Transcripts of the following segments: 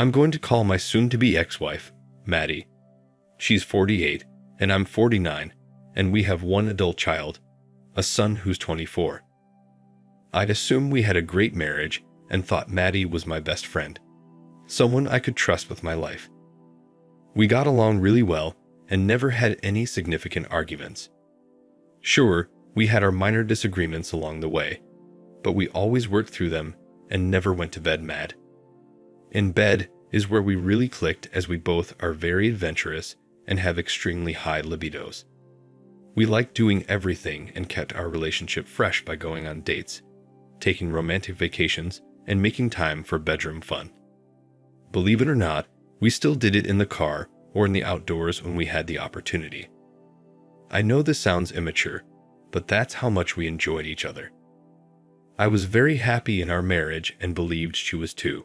I'm going to call my soon-to-be ex-wife, Maddie. She's 48, and I'm 49, and we have one adult child, a son who's 24. I'd assume we had a great marriage and thought Maddie was my best friend, someone I could trust with my life. We got along really well and never had any significant arguments. Sure, we had our minor disagreements along the way, but we always worked through them and never went to bed mad. In bed is where we really clicked, as we both are very adventurous and have extremely high libidos. We liked doing everything and kept our relationship fresh by going on dates, taking romantic vacations, and making time for bedroom fun. Believe it or not, we still did it in the car or in the outdoors when we had the opportunity. I know this sounds immature, but that's how much we enjoyed each other. I was very happy in our marriage and believed she was too.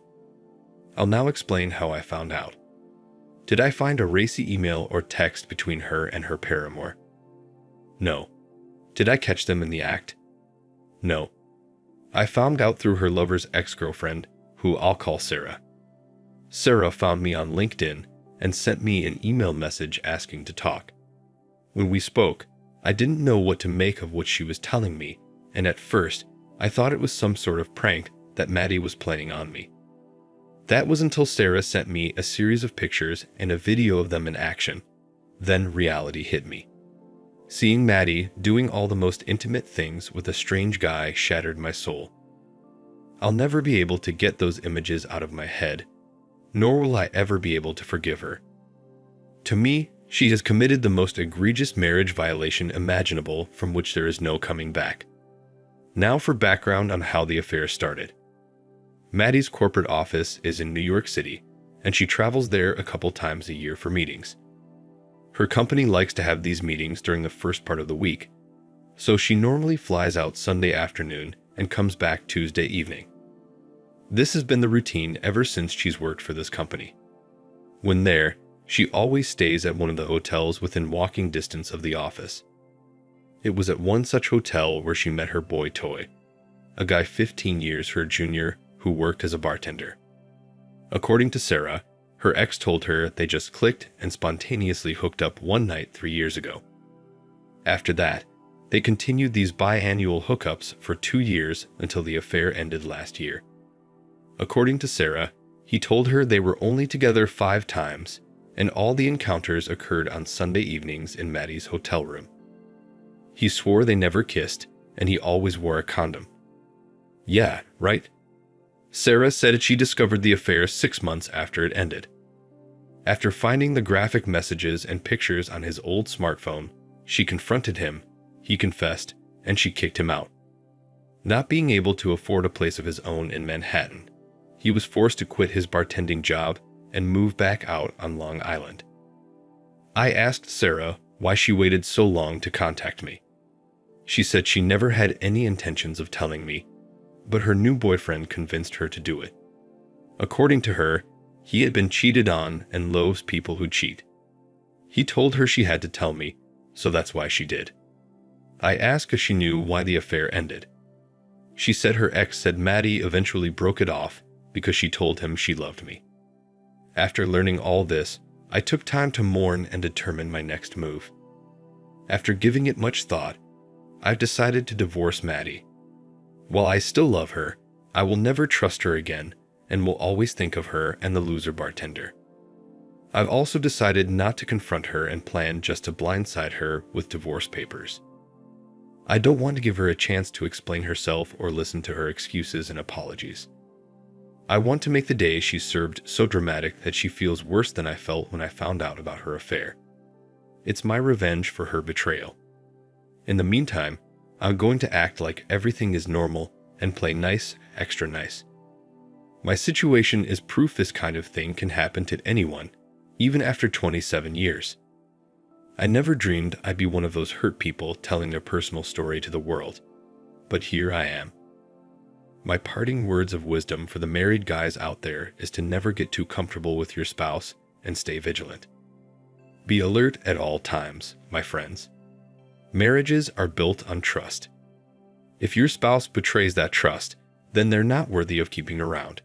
I'll now explain how I found out. Did I find a racy email or text between her and her paramour? No. Did I catch them in the act? No. I found out through her lover's ex-girlfriend, who I'll call Sarah. Sarah found me on LinkedIn and sent me an email message asking to talk. When we spoke, I didn't know what to make of what she was telling me, and at first, I thought it was some sort of prank that Maddie was planning on me. That was until Sarah sent me a series of pictures and a video of them in action. Then reality hit me. Seeing Maddie doing all the most intimate things with a strange guy shattered my soul. I'll never be able to get those images out of my head, nor will I ever be able to forgive her. To me, she has committed the most egregious marriage violation imaginable, from which there is no coming back. Now for background on how the affair started. Maddie's corporate office is in New York City, and she travels there a couple times a year for meetings. Her company likes to have these meetings during the first part of the week, so she normally flies out Sunday afternoon and comes back Tuesday evening. This has been the routine ever since she's worked for this company. When there, she always stays at one of the hotels within walking distance of the office. It was at one such hotel where she met her boy Toy, a guy 15 years her junior who worked as a bartender. According to Sarah, her ex told her they just clicked and spontaneously hooked up one night 3 years ago. After that, they continued these biannual hookups for 2 years until the affair ended last year. According to Sarah, he told her they were only together 5 times, and all the encounters occurred on Sunday evenings in Maddie's hotel room. He swore they never kissed, and he always wore a condom. Yeah, right? Sarah said she discovered the affair 6 months after it ended. After finding the graphic messages and pictures on his old smartphone, she confronted him, he confessed, and she kicked him out. Not being able to afford a place of his own in Manhattan, he was forced to quit his bartending job and move back out on Long Island. I asked Sarah why she waited so long to contact me. She said she never had any intentions of telling me, but her new boyfriend convinced her to do it. According to her, he had been cheated on and loathes people who cheat. He told her she had to tell me, so that's why she did. I asked if she knew why the affair ended. She said her ex said Maddie eventually broke it off because she told him she loved me. After learning all this, I took time to mourn and determine my next move. After giving it much thought, I've decided to divorce Maddie. While I still love her, I will never trust her again and will always think of her and the loser bartender. I've also decided not to confront her and plan just to blindside her with divorce papers. I don't want to give her a chance to explain herself or listen to her excuses and apologies. I want to make the day she served so dramatic that she feels worse than I felt when I found out about her affair. It's my revenge for her betrayal. In the meantime, I'm going to act like everything is normal and play nice, extra nice. My situation is proof this kind of thing can happen to anyone, even after 27 years. I never dreamed I'd be one of those hurt people telling their personal story to the world, but here I am. My parting words of wisdom for the married guys out there is to never get too comfortable with your spouse and stay vigilant. Be alert at all times, my friends. Marriages are built on trust. If your spouse betrays that trust, then they're not worthy of keeping around.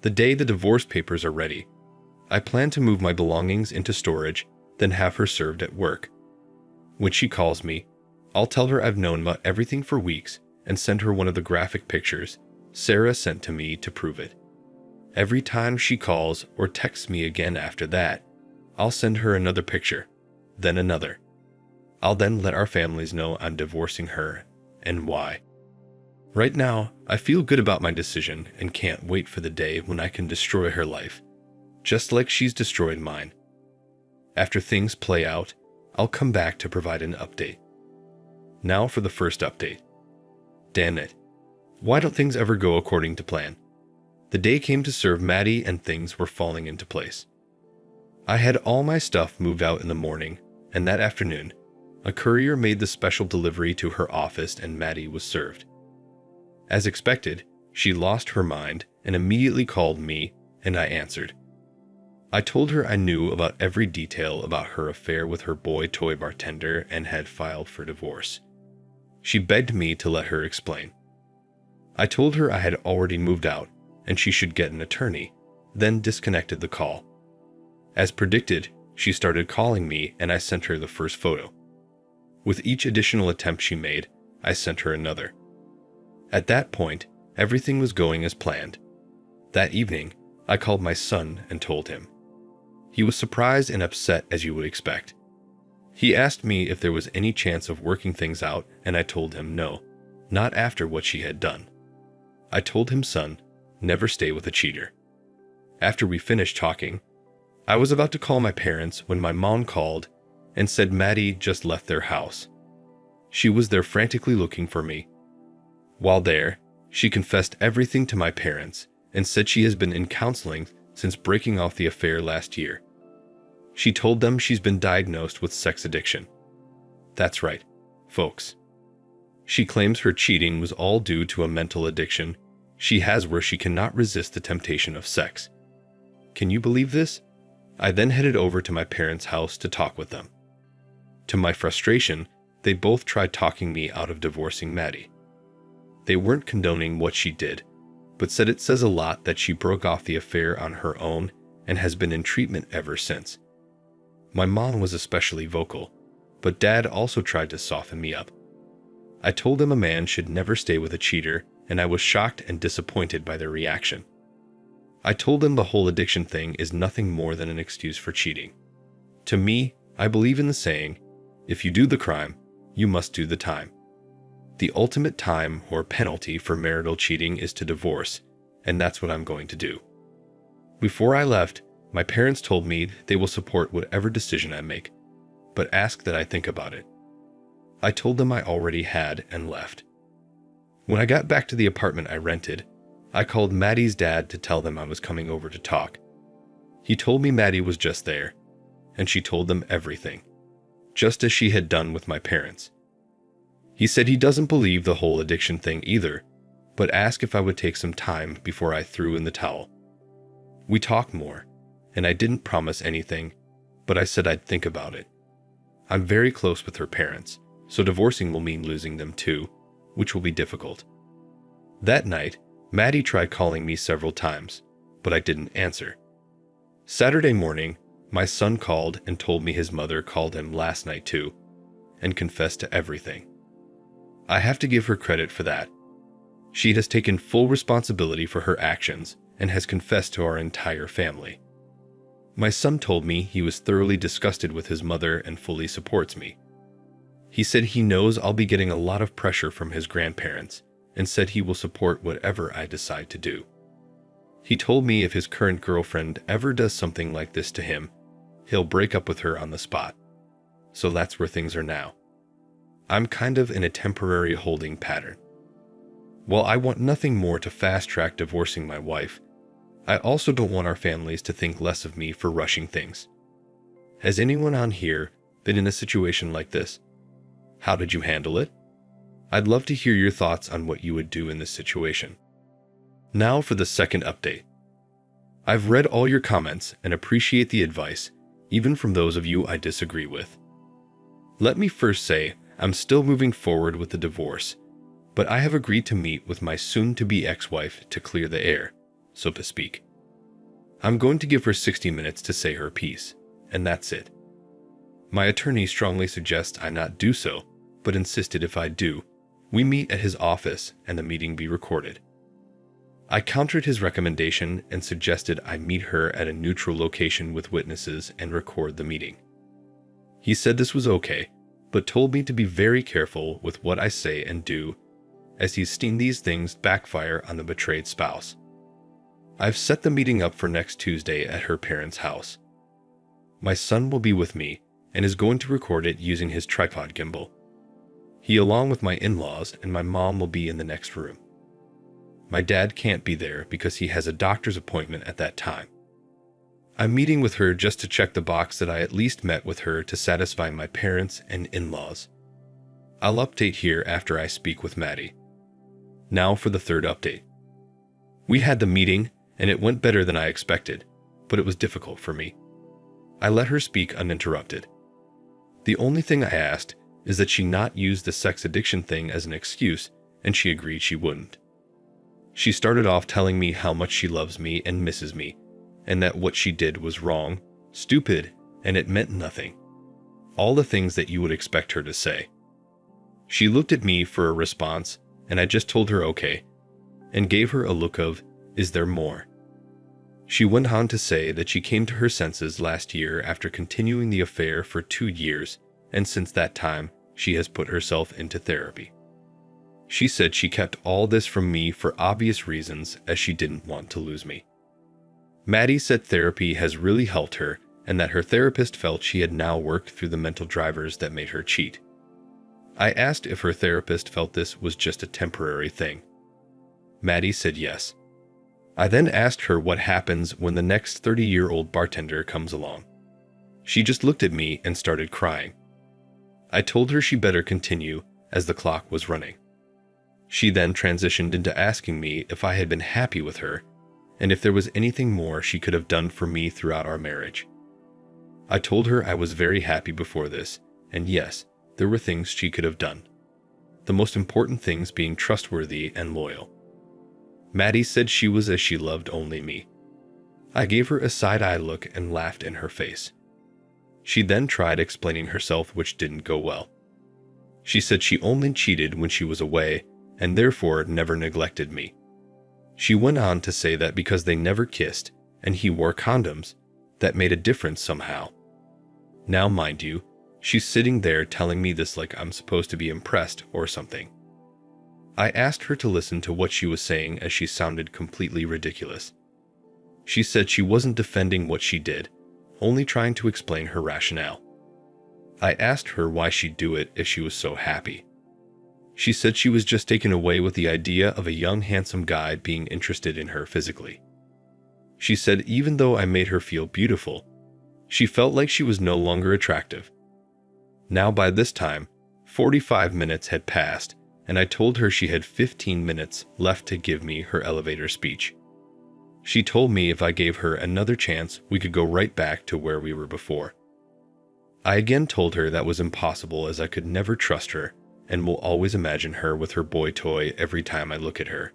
The day the divorce papers are ready, I plan to move my belongings into storage, then have her served at work. When she calls me, I'll tell her I've known about everything for weeks and send her one of the graphic pictures Sarah sent to me to prove it. Every time she calls or texts me again after that, I'll send her another picture, then another. I'll then let our families know I'm divorcing her and why. Right now, I feel good about my decision and can't wait for the day when I can destroy her life, just like she's destroyed mine. After things play out, I'll come back to provide an update. Now for the first update. Damn it. Why don't things ever go according to plan? The day came to serve Maddie and things were falling into place. I had all my stuff moved out in the morning, and that afternoon, a courier made the special delivery to her office and Maddie was served. As expected, she lost her mind and immediately called me, and I answered. I told her I knew about every detail about her affair with her boy toy bartender and had filed for divorce. She begged me to let her explain. I told her I had already moved out and she should get an attorney, then disconnected the call. As predicted, she started calling me and I sent her the first photo. With each additional attempt she made, I sent her another. At that point, everything was going as planned. That evening, I called my son and told him. He was surprised and upset as you would expect. He asked me if there was any chance of working things out and I told him no, not after what she had done. I told him, son, never stay with a cheater. After we finished talking, I was about to call my parents when my mom called and said Maddie just left their house. She was there frantically looking for me. While there, she confessed everything to my parents and said she has been in counseling since breaking off the affair last year. She told them she's been diagnosed with sex addiction. That's right, folks. She claims her cheating was all due to a mental addiction she has where she cannot resist the temptation of sex. Can you believe this? I then headed over to my parents' house to talk with them. To my frustration, they both tried talking me out of divorcing Maddie. They weren't condoning what she did, but said it says a lot that she broke off the affair on her own and has been in treatment ever since. My mom was especially vocal, but Dad also tried to soften me up. I told them a man should never stay with a cheater, and I was shocked and disappointed by their reaction. I told them the whole addiction thing is nothing more than an excuse for cheating. To me, I believe in the saying, if you do the crime, you must do the time. The ultimate time or penalty for marital cheating is to divorce, and that's what I'm going to do. Before I left, my parents told me they will support whatever decision I make, but ask that I think about it. I told them I already had and left. When I got back to the apartment I rented, I called Maddie's dad to tell them I was coming over to talk. He told me Maddie was just there, and she told them everything, just as she had done with my parents. He said he doesn't believe the whole addiction thing either, but asked if I would take some time before I threw in the towel. We talked more, and I didn't promise anything, but I said I'd think about it. I'm very close with her parents, so divorcing will mean losing them too, which will be difficult. That night, Maddie tried calling me several times, but I didn't answer. Saturday morning, my son called and told me his mother called him last night too, and confessed to everything. I have to give her credit for that. She has taken full responsibility for her actions and has confessed to our entire family. My son told me he was thoroughly disgusted with his mother and fully supports me. He said he knows I'll be getting a lot of pressure from his grandparents and said he will support whatever I decide to do. He told me if his current girlfriend ever does something like this to him, he'll break up with her on the spot. So that's where things are now. I'm kind of in a temporary holding pattern. While I want nothing more to fast-track divorcing my wife, I also don't want our families to think less of me for rushing things. Has anyone on here been in a situation like this? How did you handle it? I'd love to hear your thoughts on what you would do in this situation. Now for the second update. I've read all your comments and appreciate the advice, even from those of you I disagree with. Let me first say I'm still moving forward with the divorce, but I have agreed to meet with my soon-to-be ex-wife to clear the air, so to speak. I'm going to give her 60 minutes to say her piece, and that's it. My attorney strongly suggests I not do so, but insisted if I do, we meet at his office and the meeting be recorded. I countered his recommendation and suggested I meet her at a neutral location with witnesses and record the meeting. He said this was okay, but told me to be very careful with what I say and do, as he's seen these things backfire on the betrayed spouse. I've set the meeting up for next Tuesday at her parents' house. My son will be with me and is going to record it using his tripod gimbal. He, along with my in-laws and my mom, will be in the next room. My dad can't be there because he has a doctor's appointment at that time. I'm meeting with her just to check the box that I at least met with her to satisfy my parents and in-laws. I'll update here after I speak with Maddie. Now for the third update. We had the meeting and it went better than I expected, but it was difficult for me. I let her speak uninterrupted. The only thing I asked is that she not use the sex addiction thing as an excuse, and she agreed she wouldn't. She started off telling me how much she loves me and misses me, and that what she did was wrong, stupid, and it meant nothing. All the things that you would expect her to say. She looked at me for a response, and I just told her okay, and gave her a look of, is there more? She went on to say that she came to her senses last year after continuing the affair for 2 years, and since that time, she has put herself into therapy. She said she kept all this from me for obvious reasons, as she didn't want to lose me. Maddie said therapy has really helped her, and that her therapist felt she had now worked through the mental drivers that made her cheat. I asked if her therapist felt this was just a temporary thing. Maddie said yes. I then asked her what happens when the next 30-year-old bartender comes along. She just looked at me and started crying. I told her she better continue, as the clock was running. She then transitioned into asking me if I had been happy with her, and if there was anything more she could have done for me throughout our marriage. I told her I was very happy before this, and yes, there were things she could have done. The most important things being trustworthy and loyal. Maddie said she was as she loved only me. I gave her a side-eye look and laughed in her face. She then tried explaining herself, which didn't go well. She said she only cheated when she was away and therefore never neglected me. She went on to say that because they never kissed and he wore condoms, that made a difference somehow. Now, mind you, she's sitting there telling me this like I'm supposed to be impressed or something. I asked her to listen to what she was saying, as she sounded completely ridiculous. She said she wasn't defending what she did, only trying to explain her rationale. I asked her why she'd do it if she was so happy. She said she was just taken away with the idea of a young handsome guy being interested in her physically. She said even though I made her feel beautiful, she felt like she was no longer attractive. Now by this time, 45 minutes had passed, and I told her she had 15 minutes left to give me her elevator speech. She told me if I gave her another chance, we could go right back to where we were before. I again told her that was impossible, as I could never trust her and will always imagine her with her boy toy every time I look at her.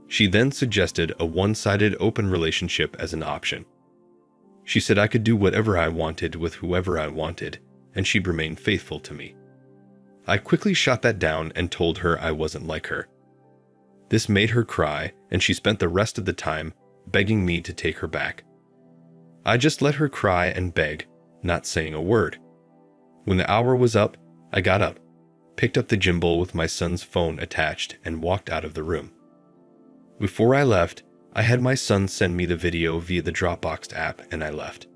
She then suggested a one-sided open relationship as an option. She said I could do whatever I wanted with whoever I wanted, and she'd remain faithful to me. I quickly shot that down and told her I wasn't like her. This made her cry, and she spent the rest of the time begging me to take her back. I just let her cry and beg, not saying a word. When the hour was up, I got up, picked up the gimbal with my son's phone attached, and walked out of the room. Before I left, I had my son send me the video via the Dropbox app, and I left.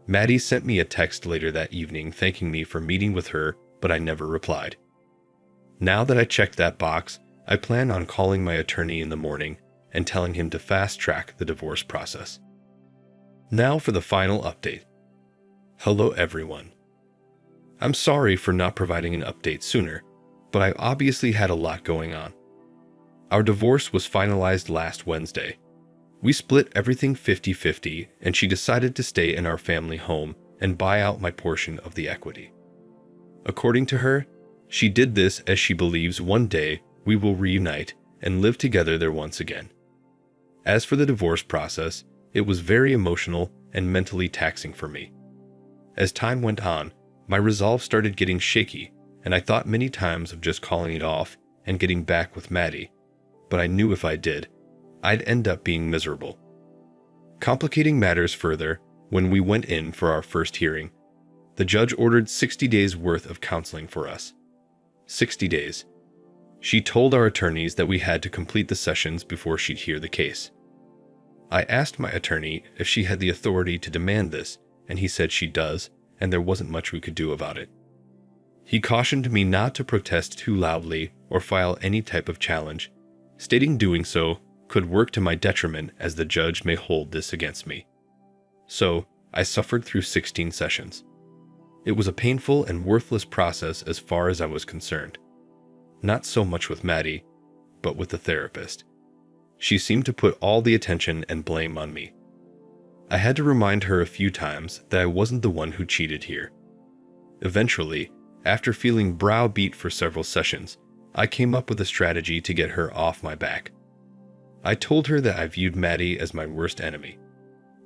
Maddie sent me a text later that evening thanking me for meeting with her, but I never replied. Now that I checked that box, I plan on calling my attorney in the morning and telling him to fast-track the divorce process. Now for the final update. Hello everyone. I'm sorry for not providing an update sooner, but I obviously had a lot going on. Our divorce was finalized last Wednesday. We split everything 50-50, and she decided to stay in our family home and buy out my portion of the equity. According to her, she did this as she believes one day we will reunite and live together there once again. As for the divorce process, It was very emotional and mentally taxing for me. As time went on, my resolve started getting shaky, and I thought many times of just calling it off and getting back with Maddie, but I knew if I did, I'd end up being miserable. Complicating matters further, when we went in for our first hearing, the judge ordered 60 days worth of counseling for us. 60 days. She told our attorneys that we had to complete the sessions before she'd hear the case. I asked my attorney if she had the authority to demand this, and he said she does, and there wasn't much we could do about it. He cautioned me not to protest too loudly or file any type of challenge, stating doing so could work to my detriment as the judge may hold this against me. So, I suffered through 16 sessions. It was a painful and worthless process as far as I was concerned. Not so much with Maddie, but with the therapist. She seemed to put all the attention and blame on me. I had to remind her a few times that I wasn't the one who cheated here. Eventually, after feeling browbeat for several sessions, I came up with a strategy to get her off my back. I told her that I viewed Maddie as my worst enemy.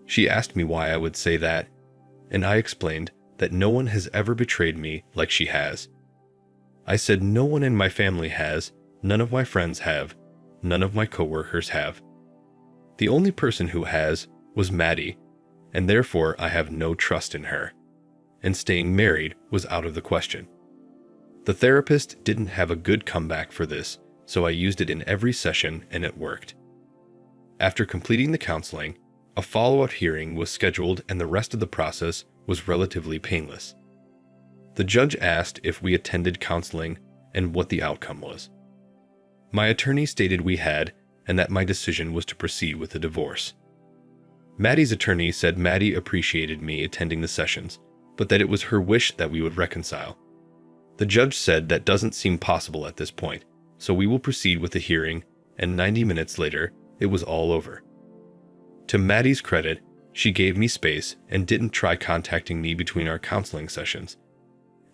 She asked me why I would say that, and I explained that no one has ever betrayed me like she has. I said no one in my family has, none of my friends have, none of my coworkers have. The only person who has was Maddie, and therefore I have no trust in her, and staying married was out of the question. The therapist didn't have a good comeback for this, so I used it in every session and it worked. After completing the counseling, a follow-up hearing was scheduled and the rest of the process was relatively painless. The judge asked if we attended counseling and what the outcome was. My attorney stated we had, and that my decision was to proceed with the divorce. Maddie's attorney said Maddie appreciated me attending the sessions, but that it was her wish that we would reconcile. The judge said that doesn't seem possible at this point, so we will proceed with the hearing, and 90 minutes later, it was all over. To Maddie's credit, she gave me space and didn't try contacting me between our counseling sessions,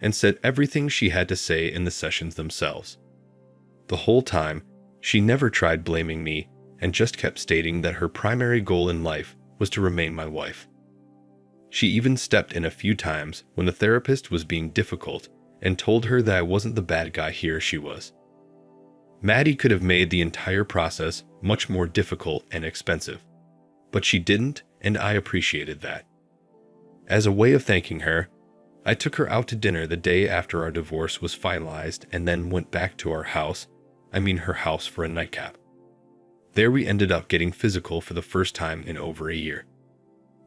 and said everything she had to say in the sessions themselves. The whole time, she never tried blaming me and just kept stating that her primary goal in life was to remain my wife. She even stepped in a few times when the therapist was being difficult and told her that I wasn't the bad guy here she was. Maddie could have made the entire process much more difficult and expensive, but she didn't, and I appreciated that. As a way of thanking her, I took her out to dinner the day after our divorce was finalized and then went back to her house for a nightcap. There we ended up getting physical for the first time in over a year.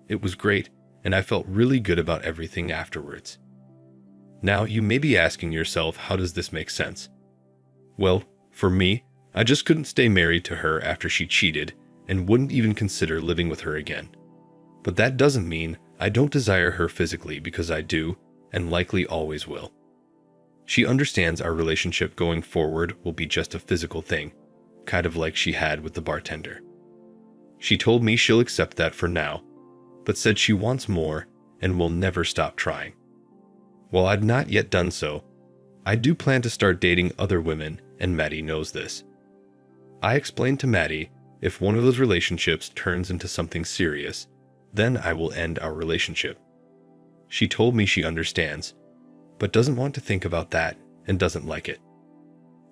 It was great, and I felt really good about everything afterwards. Now, you may be asking yourself, how does this make sense? Well, for me, I just couldn't stay married to her after she cheated and wouldn't even consider living with her again. But that doesn't mean I don't desire her physically, because I do, and likely always will. She understands our relationship going forward will be just a physical thing, kind of like she had with the bartender. She told me she'll accept that for now, but said she wants more and will never stop trying. While I've not yet done so, I do plan to start dating other women, and Maddie knows this. I explained to Maddie, if one of those relationships turns into something serious, then I will end our relationship. She told me she understands, but doesn't want to think about that and doesn't like it.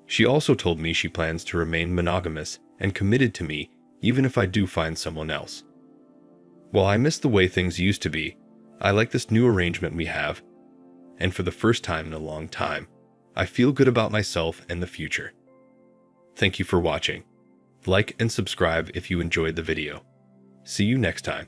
She also told me she plans to remain monogamous and committed to me even if I do find someone else. While I miss the way things used to be, I like this new arrangement we have, and for the first time in a long time, I feel good about myself and the future. Thank you for watching. Like and subscribe if you enjoyed the video. See you next time.